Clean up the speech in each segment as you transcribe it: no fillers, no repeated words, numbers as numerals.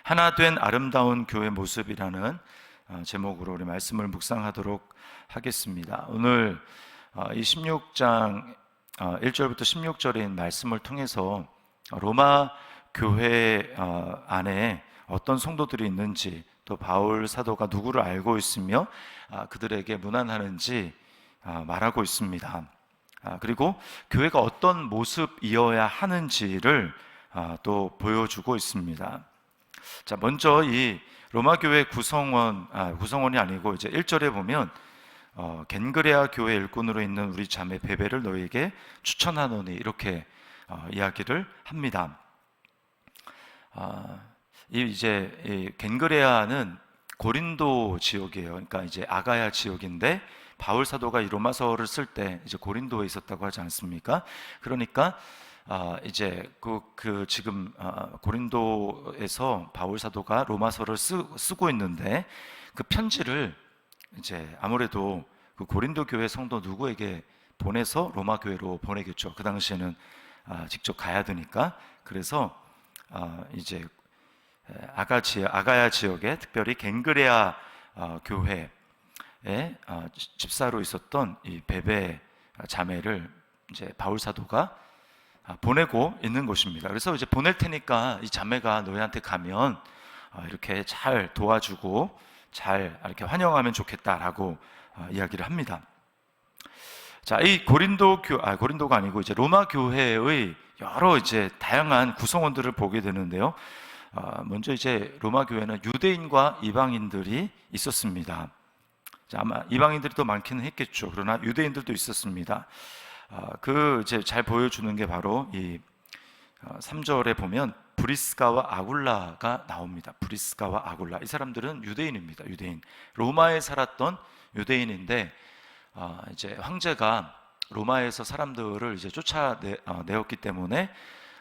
하나된 아름다운 교회 모습이라는 제목으로 우리 말씀을 묵상하도록 하겠습니다. 오늘 이 16장 1절부터 16절인 말씀을 통해서 로마 교회 안에 어떤 성도들이 있는지, 또 바울 사도가 누구를 알고 있으며 그들에게 문안하는지 말하고 있습니다. 그리고 교회가 어떤 모습이어야 하는지를 또 보여주고 있습니다. 자, 먼저 이 로마 교회 구성원이 아니고 이제 1절에 보면 겐그레아 교회 일꾼으로 있는 우리 자매 베베를 너희에게 추천하노니, 이렇게 이야기를 합니다. 이 겐그레아는 고린도 지역이에요. 그러니까 이제 아가야 지역인데, 바울 사도가 이 로마서를 쓸 때 이제 고린도에 있었다고 하지 않습니까? 그러니까 이제 지금 고린도에서 바울 사도가 로마서를 쓰고 있는데, 그 편지를 이제 아무래도 그 고린도 교회 성도 누구에게 보내서 로마 교회로 보내겠죠. 그 당시에는 직접 가야 되니까. 그래서 이제 아가야 지역에, 특별히 겐그레아 교회에 집사로 있었던 이 베베 자매를 이제 바울 사도가 보내고 있는 것입니다. 그래서 이제 보낼 테니까 이 자매가 너희한테 가면 이렇게 잘 도와주고 잘 이렇게 환영하면 좋겠다라고 이야기를 합니다. 자, 이 고린도가 아니고 이제 로마 교회의 여러 이제 다양한 구성원들을 보게 되는데요. 먼저 이제 로마 교회는 유대인과 이방인들이 있었습니다. 자, 아마 이방인들이 더 많기는 했겠죠. 그러나 유대인들도 있었습니다. 이제 잘 보여주는 게 바로 이 3절에 보면 브리스가와 아굴라가 나옵니다. 브리스가와 아굴라, 이 사람들은 유대인입니다. 유대인, 로마에 살았던 유대인인데 이제 황제가 로마에서 사람들을 이제 쫓아내었기 때문에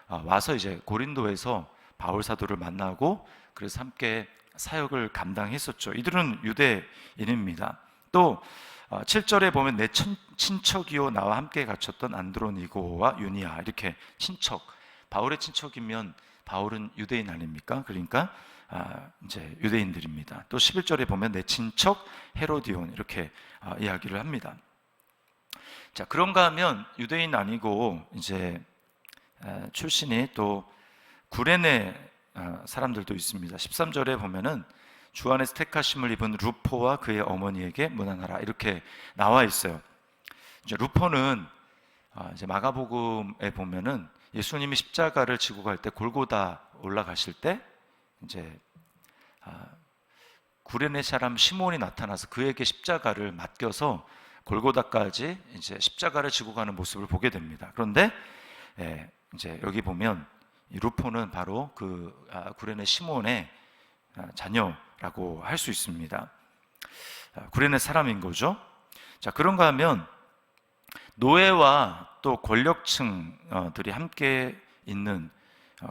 와서 이제 고린도에서 바울 사도를 만나고, 그래서 함께 사역을 감당했었죠. 이들은 유대인입니다. 또 7절에 보면 내 친척이요 나와 함께 갇혔던 안드로니고와 유니아, 이렇게 친척, 바울의 친척이면 바울은 유대인 아닙니까? 그러니까 이제 유대인들입니다. 또 11절에 보면 내 친척 헤로디온, 이렇게 이야기를 합니다. 자, 그런가 하면 유대인 아니고 이제 출신이 또 구레네 사람들도 있습니다. 13절에 보면은 주 안에서 택하심을 입은 루포와 그의 어머니에게 문안하라, 이렇게 나와 있어요. 이제 루포는 이제 마가복음에 보면은 예수님이 십자가를 지고 갈 때, 골고다 올라가실 때 이제 구레네 사람 시몬이 나타나서 그에게 십자가를 맡겨서 골고다까지 이제 십자가를 지고 가는 모습을 보게 됩니다. 그런데 이제 여기 보면 이 루포는 바로 그 구레네 시몬의 자녀라고 할 수 있습니다. 구레네 사람인 거죠. 자, 그런가 하면 노예와 또 권력층들이 함께 있는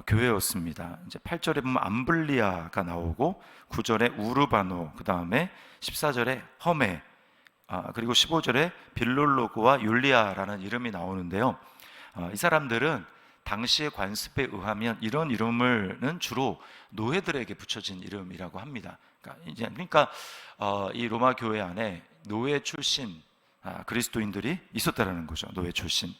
교회였습니다. 이제 8절에 보면 암블리아가 나오고, 9절에 우르바노, 그 다음에 14절에 허메, 그리고 15절에 빌롤로그와 율리아라는 이름이 나오는데요. 이 사람들은 당시의 관습에 의하면 이런 이름은 주로 노예들에게 붙여진 이름이라고 합니다. 그러니까 이 로마 교회 안에 노예 출신 그리스도인들이 있었다는 거죠. 노예 출신.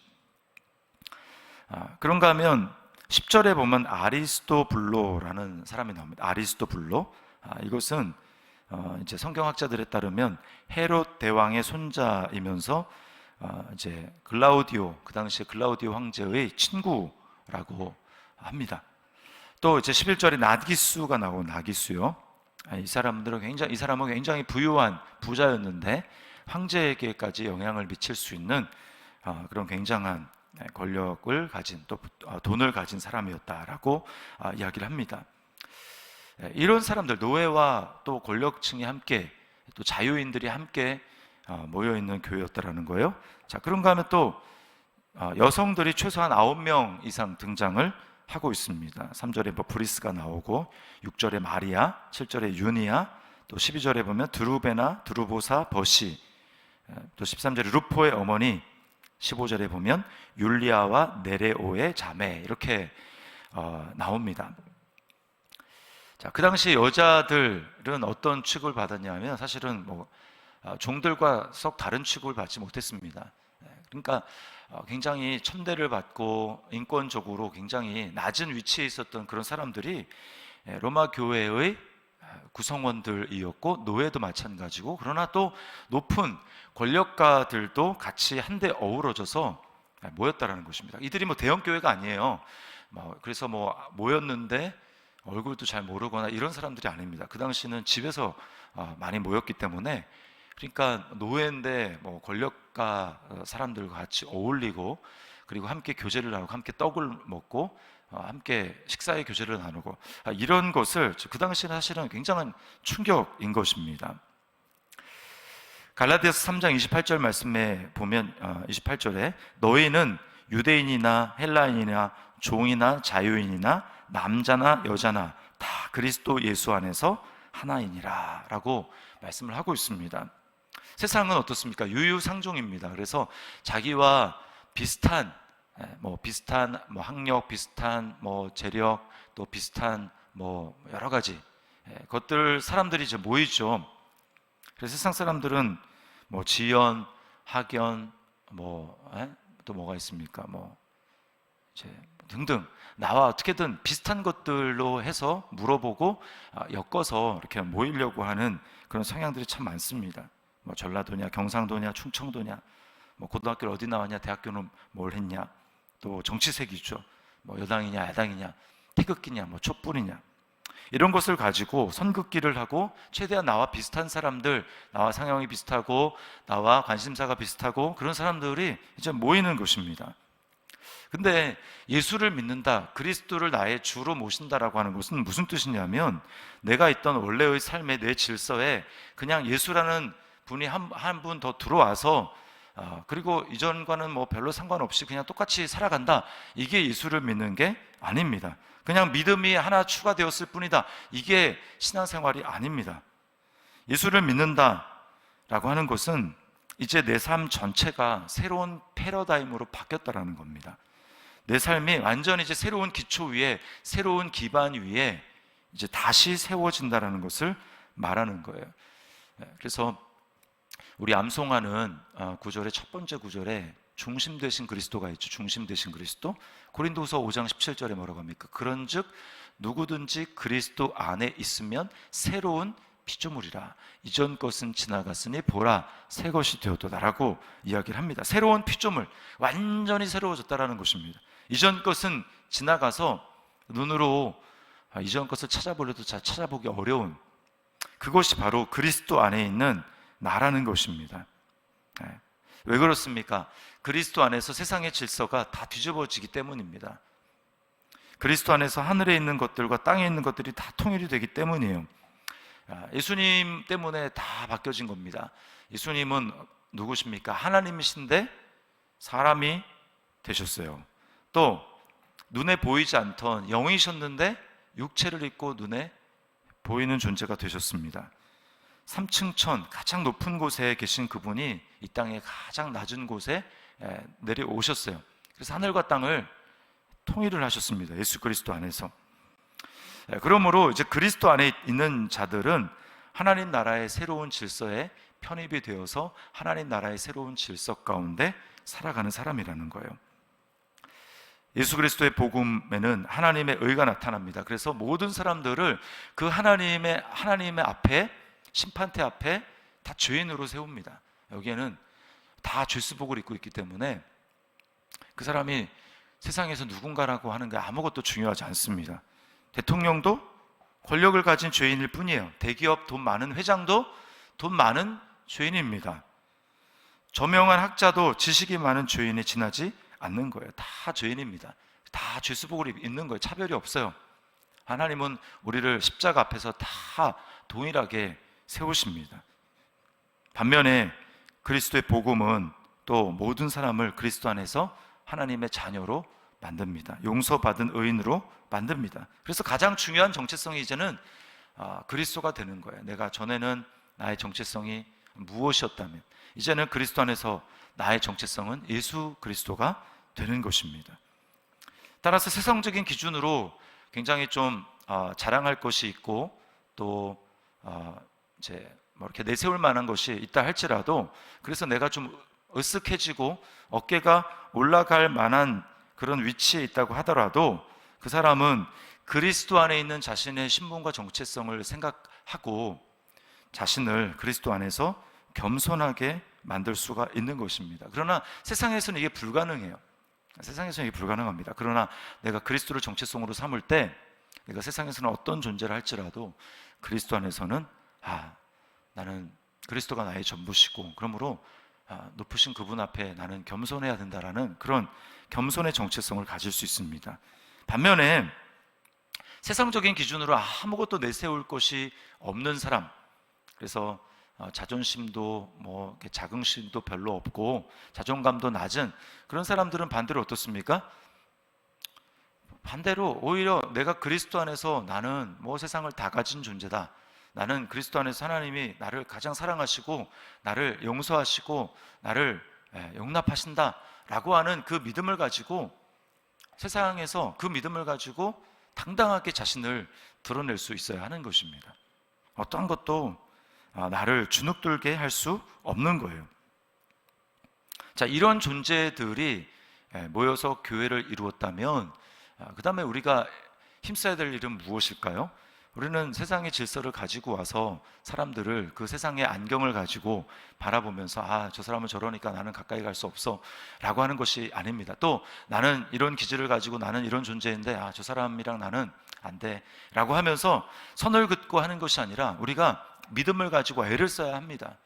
그런가 하면 10절에 보면 아리스토블로라는 사람이 나옵니다. 아리스토블로. 이것은 이제 성경학자들에 따르면 헤롯 대왕의 손자이면서 이제 그 당시에 글라우디오 황제의 친구라고 합니다. 또 이제 11절에 나기수가 나오고, 나기수요. 이 사람은 굉장히 부유한 부자였는데 황제에게까지 영향을 미칠 수 있는 그런 굉장한 권력을 가진, 또 돈을 가진 사람이었다라고 이야기를 합니다. 이런 사람들, 노예와 또 권력층이 함께, 또 자유인들이 함께 모여있는 교회였다라는 거예요. 자, 그런가 하면 또 여성들이 최소한 9명 이상 등장을 하고 있습니다. 3절에 브리스가 나오고, 6절에 마리아, 7절에 유니아, 또 12절에 보면 드루베나, 드루보사, 버시, 또 13절에 루포의 어머니, 15절에 보면 율리아와 네레오의 자매, 이렇게 나옵니다. 자, 그 당시 여자들은 어떤 취급을 받았냐면 사실은 종들과 썩 다른 취급을 받지 못했습니다. 그러니까 굉장히 천대를 받고 인권적으로 굉장히 낮은 위치에 있었던 그런 사람들이 로마 교회의 구성원들이었고 노예도 마찬가지고, 그러나 또 높은 권력가들도 같이 한데 어우러져서 모였다라는 것입니다. 이들이 대형 교회가 아니에요. 그래서 모였는데 얼굴도 잘 모르거나 이런 사람들이 아닙니다. 그 당시는 집에서 많이 모였기 때문에, 그러니까 노예인데 권력가 사람들과 같이 어울리고, 그리고 함께 교제를 하고 함께 떡을 먹고 함께 식사의 교제를 나누고, 이런 것을 그 당시는 사실은 굉장한 충격인 것입니다. 갈라디아서 3장 28절 말씀에 보면 28절에 너희는 유대인이나 헬라인이나 종이나 자유인이나 남자나 여자나 다 그리스도 예수 안에서 하나이니라 라고 말씀을 하고 있습니다. 세상은 어떻습니까? 유유상종입니다. 그래서 자기와 비슷한 학력, 비슷한 재력, 또 비슷한 여러 가지 것들 사람들이 이제 모이죠. 그래서 세상 사람들은 지연, 학연, 또 뭐가 있습니까? 이제 등등 나와 어떻게든 비슷한 것들로 해서 물어보고 엮어서 이렇게 모이려고 하는 그런 성향들이 참 많습니다. 전라도냐, 경상도냐, 충청도냐, 고등학교를 어디 나왔냐, 대학교는 뭘 했냐, 또 정치색이죠. 여당이냐, 야당이냐, 태극기냐, 촛불이냐, 이런 것을 가지고 선긋기를 하고 최대한 나와 비슷한 사람들, 나와 상형이 비슷하고 나와 관심사가 비슷하고 그런 사람들이 이제 모이는 것입니다. 근데 예수를 믿는다, 그리스도를 나의 주로 모신다라고 하는 것은 무슨 뜻이냐면, 내가 있던 원래의 삶의 내 질서에 그냥 예수라는 분이 한 분 더 들어와서 그리고 이전과는 별로 상관없이 그냥 똑같이 살아간다, 이게 예수를 믿는 게 아닙니다. 그냥 믿음이 하나 추가되었을 뿐이다, 이게 신앙생활이 아닙니다. 예수를 믿는다라고 하는 것은 이제 내 삶 전체가 새로운 패러다임으로 바뀌었다라는 겁니다. 내 삶이 완전히 이제 새로운 기초 위에, 새로운 기반 위에 이제 다시 세워진다라는 것을 말하는 거예요. 그래서 우리 암송하는 구절의 첫 번째 구절에 중심 되신 그리스도가 있죠. 중심 되신 그리스도. 고린도후서 5장 17절에 뭐라고 합니까? 그런즉 누구든지 그리스도 안에 있으면 새로운 피조물이라, 이전 것은 지나갔으니 보라 새 것이 되었도다라고 이야기를 합니다. 새로운 피조물, 완전히 새로워졌다라는 것입니다. 이전 것은 지나가서 눈으로 이전 것을 찾아보려도 잘 찾아보기 어려운 그것이 바로 그리스도 안에 있는 나라는 것입니다. 왜 그렇습니까? 그리스도 안에서 세상의 질서가 다 뒤집어지기 때문입니다. 그리스도 안에서 하늘에 있는 것들과 땅에 있는 것들이 다 통일이 되기 때문이에요. 예수님 때문에 다 바뀌어진 겁니다. 예수님은 누구십니까? 하나님이신데 사람이 되셨어요. 또 눈에 보이지 않던 영이셨는데 육체를 입고 눈에 보이는 존재가 되셨습니다. 3층 천, 가장 높은 곳에 계신 그분이 이 땅의 가장 낮은 곳에 내려오셨어요. 그래서 하늘과 땅을 통일을 하셨습니다. 예수 그리스도 안에서. 그러므로 이제 그리스도 안에 있는 자들은 하나님 나라의 새로운 질서에 편입이 되어서 하나님 나라의 새로운 질서 가운데 살아가는 사람이라는 거예요. 예수 그리스도의 복음에는 하나님의 의가 나타납니다. 그래서 모든 사람들을 그 하나님의 앞에, 심판대 앞에 다 죄인으로 세웁니다. 여기에는 다 죄수복을 입고 있기 때문에 그 사람이 세상에서 누군가라고 하는 게 아무것도 중요하지 않습니다. 대통령도 권력을 가진 죄인일 뿐이에요. 대기업 돈 많은 회장도 돈 많은 죄인입니다. 저명한 학자도 지식이 많은 죄인에 지나지 않는 거예요. 다 죄인입니다. 다 죄수복을 입는 거예요. 차별이 없어요. 하나님은 우리를 십자가 앞에서 다 동일하게 세우십니다. 반면에 그리스도의 복음은 또 모든 사람을 그리스도 안에서 하나님의 자녀로 만듭니다. 용서받은 의인으로 만듭니다. 그래서 가장 중요한 정체성이 이제는 그리스도가 되는 거예요. 내가 전에는 나의 정체성이 무엇이었다면 이제는 그리스도 안에서 나의 정체성은 예수 그리스도가 되는 것입니다. 따라서 세상적인 기준으로 굉장히 좀 자랑할 것이 있고 또 이제 뭐 이렇게 내세울 만한 것이 있다 할지라도, 그래서 내가 좀 으쓱해지고 어깨가 올라갈 만한 그런 위치에 있다고 하더라도 그 사람은 그리스도 안에 있는 자신의 신분과 정체성을 생각하고 자신을 그리스도 안에서 겸손하게 만들 수가 있는 것입니다. 그러나 세상에서는 이게 불가능해요. 세상에서는 이게 불가능합니다. 그러나 내가 그리스도를 정체성으로 삼을 때, 내가 세상에서는 어떤 존재를 할지라도 그리스도 안에서는 나는 그리스도가 나의 전부시고, 그러므로 높으신 그분 앞에 나는 겸손해야 된다라는 그런 겸손의 정체성을 가질 수 있습니다. 반면에 세상적인 기준으로 아무것도 내세울 것이 없는 사람, 그래서 자존심도 뭐 자긍심도 별로 없고 자존감도 낮은 그런 사람들은 반대로 어떻습니까? 반대로 오히려 내가 그리스도 안에서 나는 뭐 세상을 다 가진 존재다, 나는 그리스도 안에서 하나님이 나를 가장 사랑하시고 나를 용서하시고 나를 용납하신다 라고 하는 그 믿음을 가지고, 세상에서 그 믿음을 가지고 당당하게 자신을 드러낼 수 있어야 하는 것입니다. 어떠한 것도 나를 주눅들게 할 수 없는 거예요. 자, 이런 존재들이 모여서 교회를 이루었다면 그 다음에 우리가 힘써야 될 일은 무엇일까요? 우리는 세상의 질서를 가지고 와서 사람들을 그 세상의 안경을 가지고 바라보면서 저 사람은 저러니까 나는 가까이 갈 수 없어 라고 하는 것이 아닙니다. 또 나는 이런 기질을 가지고 나는 이런 존재인데 저 사람이랑 나는 안 돼 라고 하면서 선을 긋고 하는 것이 아니라, 우리가 믿음을 가지고 애를 써야 합니다.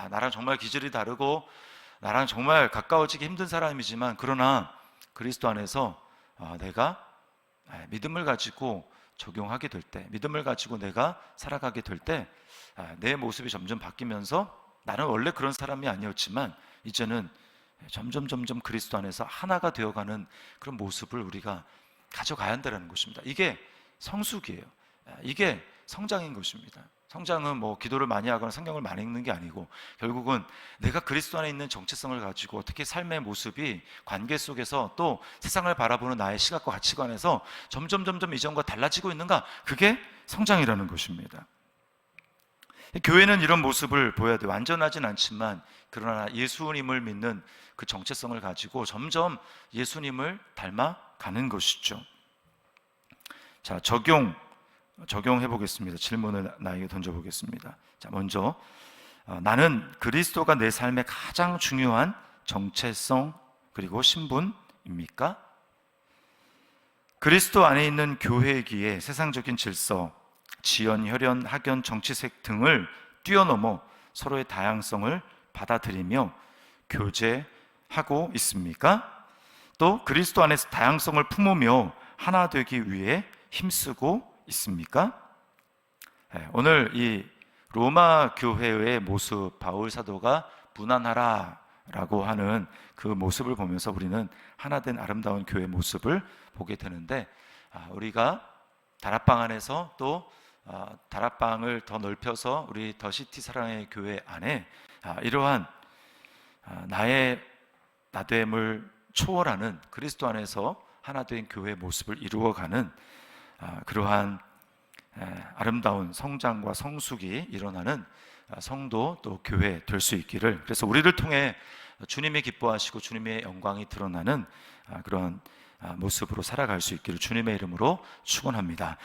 나랑 정말 기질이 다르고 나랑 정말 가까워지기 힘든 사람이지만, 그러나 그리스도 안에서 내가 믿음을 가지고 적용하게 될 때, 믿음을 가지고 내가 살아가게 될 때 내 모습이 점점 바뀌면서, 나는 원래 그런 사람이 아니었지만 이제는 점점 그리스도 안에서 하나가 되어가는 그런 모습을 우리가 가져가야 한다는 것입니다. 이게 성숙이에요. 이게 성장인 것입니다. 성장은 뭐 기도를 많이 하거나 성경을 많이 읽는 게 아니고, 결국은 내가 그리스도 안에 있는 정체성을 가지고 어떻게 삶의 모습이 관계 속에서 또 세상을 바라보는 나의 시각과 가치관에서 점점 이전과 달라지고 있는가, 그게 성장이라는 것입니다. 교회는 이런 모습을 보여야 돼요. 완전하진 않지만 그러나 예수님을 믿는 그 정체성을 가지고 점점 예수님을 닮아가는 것이죠. 자, 적용해 보겠습니다. 질문을 나에게 던져 보겠습니다. 자, 먼저 나는 그리스도가 내 삶의 가장 중요한 정체성 그리고 신분입니까? 그리스도 안에 있는 교회이기에 세상적인 질서, 지연, 혈연, 학연, 정치색 등을 뛰어넘어 서로의 다양성을 받아들이며 교제하고 있습니까? 또 그리스도 안에서 다양성을 품으며 하나 되기 위해 힘쓰고 있습니까? 오늘 이 로마 교회의 모습, 바울 사도가 무난하라 라고 하는 그 모습을 보면서 우리는 하나된 아름다운 교회 모습을 보게 되는데, 우리가 다락방 안에서 또 다락방을 더 넓혀서 우리 더시티 사랑의 교회 안에 이러한 나의 나됨을 초월하는 그리스도 안에서 하나된 교회 모습을 이루어가는 그러한 아름다운 성장과 성숙이 일어나는 성도 또 교회 될 수 있기를, 그래서 우리를 통해 주님이 기뻐하시고 주님의 영광이 드러나는 그런 모습으로 살아갈 수 있기를 주님의 이름으로 축원합니다.